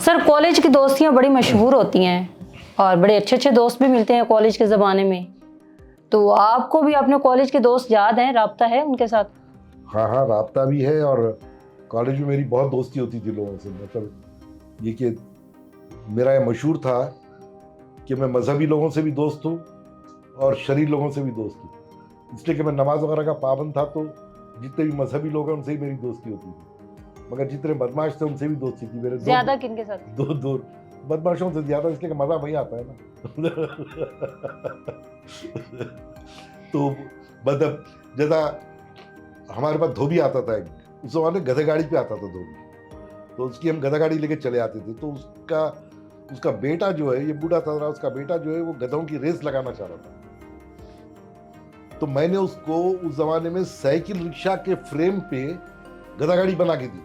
Sir college की दोस्तियां बड़ी मशहूर होती हैं और बड़े अच्छे अच्छे दोस्त भी मिलते हैं कॉलेज के ज़माने में। तो आपको भी अपने कॉलेज के दोस्त याद हैं, राब्ता है उनके साथ? हाँ हाँ, राब्ता भी है। और कॉलेज में मेरी बहुत दोस्ती होती थी लोगों से। मतलब ये कि मेरा ये मशहूर था कि मैं मजहबी लोगों से भी दोस्त हूँ और शरीर लोगों से भी दोस्त हूँ। इसलिए कि मैं नमाज वगैरह का पाबंद था, तो जितने भी मजहबी लोग हैं उनसे ही मेरी दोस्ती होती थी। मगर जितने बदमाश थे उनसे भी दोस्ती थी। मेरे ज्यादा किनके साथ? दो बदमाशों से ज्यादा, इसलिए कि मजा वही आता है ना। तो मतलब जैसा हमारे पास धोबी आता था, उस जमाने गधे गाड़ी पे आता था धोबी, तो उसकी हम गधा गाड़ी लेके चले आते थे। तो उसका उसका बेटा जो है, ये बूढ़ा था, उसका बेटा जो है वो गधों की रेस लगाना चाह रहा था। तो मैंने उसको उस जमाने में साइकिल रिक्शा के फ्रेम पे गधा गाड़ी बना के दी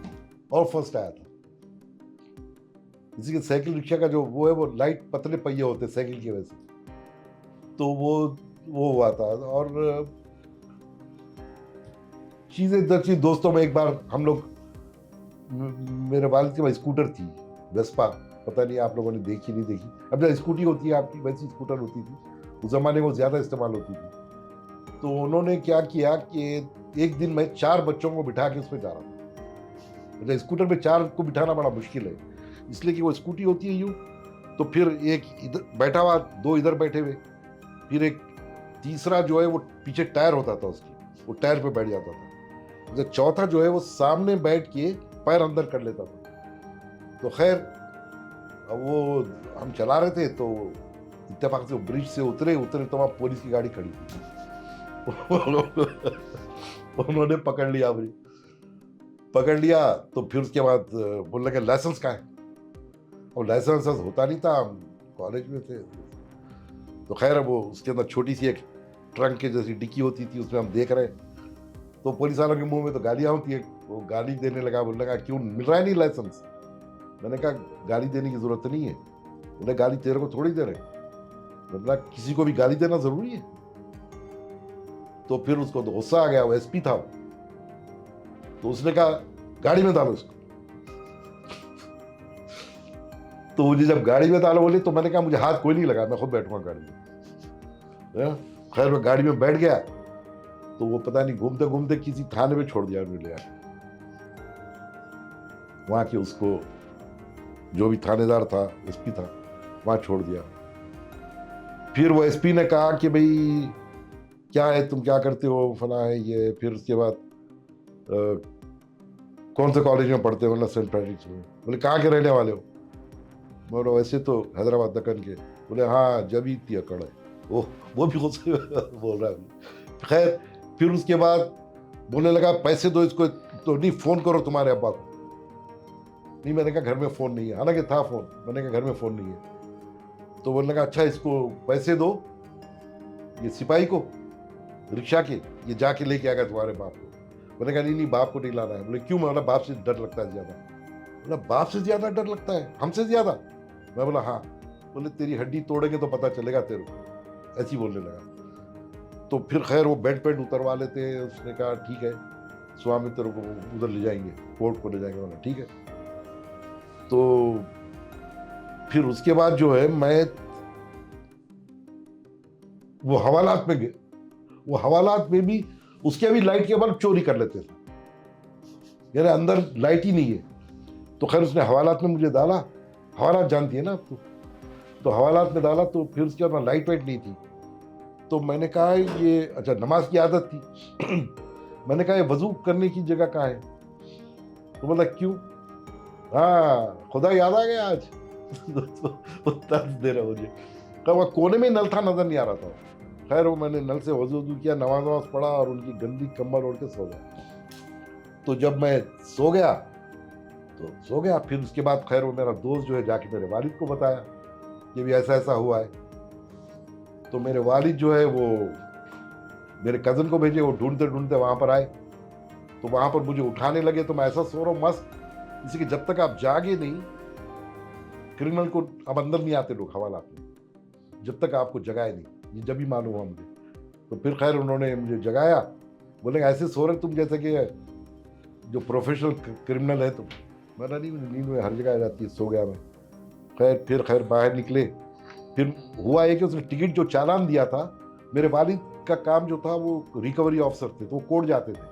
और फर्स्ट आया था। इसी के साइकिल रिक्शा का जो वो है, वो लाइट पतले पहिए होते साइकिल की वजह से, तो वो हुआ था। और चीजें दर चीज दोस्तों में, एक बार हम लोग, मेरे वालिद के पास स्कूटर थी वेस्पा, पता नहीं आप लोगों ने देखी नहीं देखी। अब जब स्कूटी होती है आपकी, वैसी स्कूटर होती थी उस जमाने में, वो ज्यादा इस्तेमाल होती थी। तो उन्होंने क्या किया कि एक दिन मैं 4 बच्चों को बिठा के उस पर जा रहा था। मतलब स्कूटर पे 4 को बिठाना बड़ा मुश्किल है, इसलिए कि वो स्कूटी होती है यूं। तो फिर एक इधर बैठा हुआ, 2 इधर बैठे हुए, फिर एक तीसरा जो है वो पीछे टायर होता था उसकी, वो टायर पे बैठ जाता था। जो चौथा जो है वो सामने बैठ के पैर अंदर कर लेता था। तो खैर अब वो हम चला रहे थे, तो इत्तेफाक से ब्रिज से उतरे तो वहां पुलिस की गाड़ी खड़ी थी। उन्होंने पकड़ लिया। तो फिर उसके बाद बोलने लगे लाइसेंस कहाँ है। और लाइसेंस होता नहीं था, हम कॉलेज में थे। तो खैर वो उसके अंदर छोटी सी एक ट्रंक के जैसी डिक्की होती थी, उसमें हम देख रहे हैं। तो पुलिस वालों के मुंह में तो गालियां होती है। वो गाली देने लगा, बोलने लगा क्यों मिल रहा है नहीं लाइसेंस। मैंने कहा गाली देने की जरूरत नहीं है। बोले गाली तेरे को थोड़ी दे रहे, मतलब किसी को भी गाली देना जरूरी है। तो फिर उसको तो गुस्सा आ गया, वो एसपी था। तो उसने कहा गाड़ी में डालो उसको। तो मुझे जब गाड़ी में डालो बोले, तो मैंने कहा मुझे हाथ कोई नहीं लगा, मैं खुद बैठूंगा गाड़ी में। खैर मैं गाड़ी में बैठ गया। तो वो पता नहीं घूमते घूमते किसी थाने में छोड़ दिया उन्होंने, वहां के उसको जो भी थानेदार था, एसपी था, वहां छोड़ दिया। फिर वो एसपी ने कहा कि भाई क्या है, तुम क्या करते हो, फला है ये। फिर उसके बाद कौन से कॉलेज में पढ़ते हो, मतलब सेंट पैट्रिक्स में। बोले कहाँ के रहने वाले हो। बोलो वैसे तो हैदराबाद दक्कन के। बोले हाँ जब थी अकड़ है। वो भी गुस्से में बोल रहा है। खैर फिर उसके बाद बोलने लगा पैसे दो इसको, तो नहीं फोन करो तुम्हारे अब्बा को। नहीं, मैंने कहा घर में फोन नहीं है, हालांकि था फोन। मैंने कहा घर में फोन नहीं है। तो बोलने लगा अच्छा इसको पैसे दो, ये सिपाही को रिक्शा के, ये जाके लेके आएगा तुम्हारे बाप को। मैंने कहा नहीं बाप को नहीं लाना है। बोले क्यों। मैं बोला बाप से डर लगता है ज्यादा। बोला बाप से ज्यादा डर लगता है, हमसे ज्यादा। मैं बोला हाँ। बोले तेरी हड्डी तोड़ेंगे तो पता चलेगा तेरे को, ऐसी बोलने लगा। तो फिर खैर वो बेड पेड उतरवा लेते हैं। उसने कहा ठीक है स्वामी तेरे को उधर ले जाएंगे, कोर्ट को ले जाएंगे। बोला ठीक है। तो फिर उसके बाद जो है मैं वो हवालात में गए। वो हवालात में भी उसके भी लाइट के बल्ब चोरी कर लेते थे, यानी अंदर लाइट ही नहीं है। तो खैर उसने हवालात में मुझे डाला। हवालात जानती है ना आप तो हवालात में डाला। तो फिर उसके बाद लाइट वाइट नहीं थी। तो मैंने कहा ये अच्छा नमाज की आदत थी। मैंने कहा ये वजू करने की जगह कहाँ है। तो बोला क्यों। हाँ खुदा याद आ गया आज। तो तर्ज दे रहा मुझे। कहा वह कोने में नल था, नजर नहीं आ रहा था। खैर वो मैंने नल से वजू किया, नमाज नमाज पढ़ा और उनकी गंदी कम्बल ओढ़ के सो गया। तो जब मैं सो गया तो सो गया। फिर उसके बाद खैर वो मेरा दोस्त जो है जाके मेरे वालिद को बताया कि भी ऐसा ऐसा हुआ है। तो मेरे वालिद जो है वो मेरे कजन को भेजे, वो ढूंढते ढूंढते वहां पर आए। तो वहां पर मुझे उठाने लगे। तो मैं ऐसा सो रहा हूँ मस्त, इसी कि जब तक आप जागे नहीं, क्रिमिनल को अब अंदर नहीं आते लोग हवालात में, जब तक आपको जगाए नहीं। ये जब ही मालूम हुआ मुझे। तो फिर खैर उन्होंने मुझे जगाया। बोले ऐसे सो रहे तुम जैसे कि जो प्रोफेशनल क्रिमिनल है तुम। मरा नहीं, मुझे नींद में हर जगह आ जाती है, सो गया मैं। खैर बाहर निकले। फिर हुआ है कि उसने टिकट जो चालान दिया था, मेरे वालिद का काम जो था वो रिकवरी ऑफिसर थे, तो वो कोर्ट जाते थे।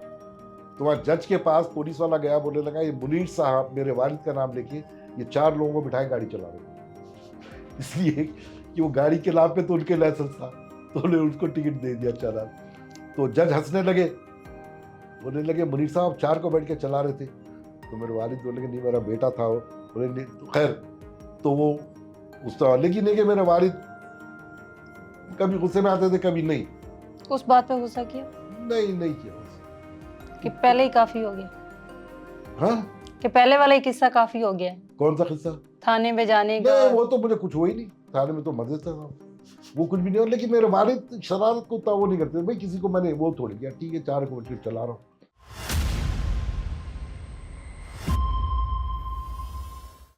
तो वहाँ जज के पास पुलिस वाला गया, बोलने लगा ये मुनीर साहब मेरे वालिद का नाम लेके ये 4 लोगों को बिठाए गाड़ी चला रहे थे, इसलिए कि वो गाड़ी के नाम पे तो उनके लाइसेंस था, तो उन्होंने उसको टिकट दे दिया चालान। तो जज हंसने लगे, बोलने लगे मुनीर साहब 4 को बैठ के चला रहे थे। तो मेरे वालिद बोले कि नहीं मेरा बेटा था वो। बोले नहीं, तो खैर तो वो उस तरह, लेकिन नहीं कि मेरे वालिद कभी गुस्से में आते थे, कभी नहीं। उस बात पे गुस्सा किया नहीं किया। कि पहले ही काफी हो गया? हाँ, कि पहले वाला ही किस्सा काफी हो गया है? कौन सा किस्सा? थाने में जाने का? नहीं, वो तो मुझे कुछ हुआ ही नहीं, थाने में तो मजे से था, वो कुछ भी नहीं हुआ। लेकिन मेरे वालिद शरारत को वो नहीं करते भाई, किसी को मैंने वो थोड़ी किया, ठीक है 4 को बैठ के चला रहा हूँ,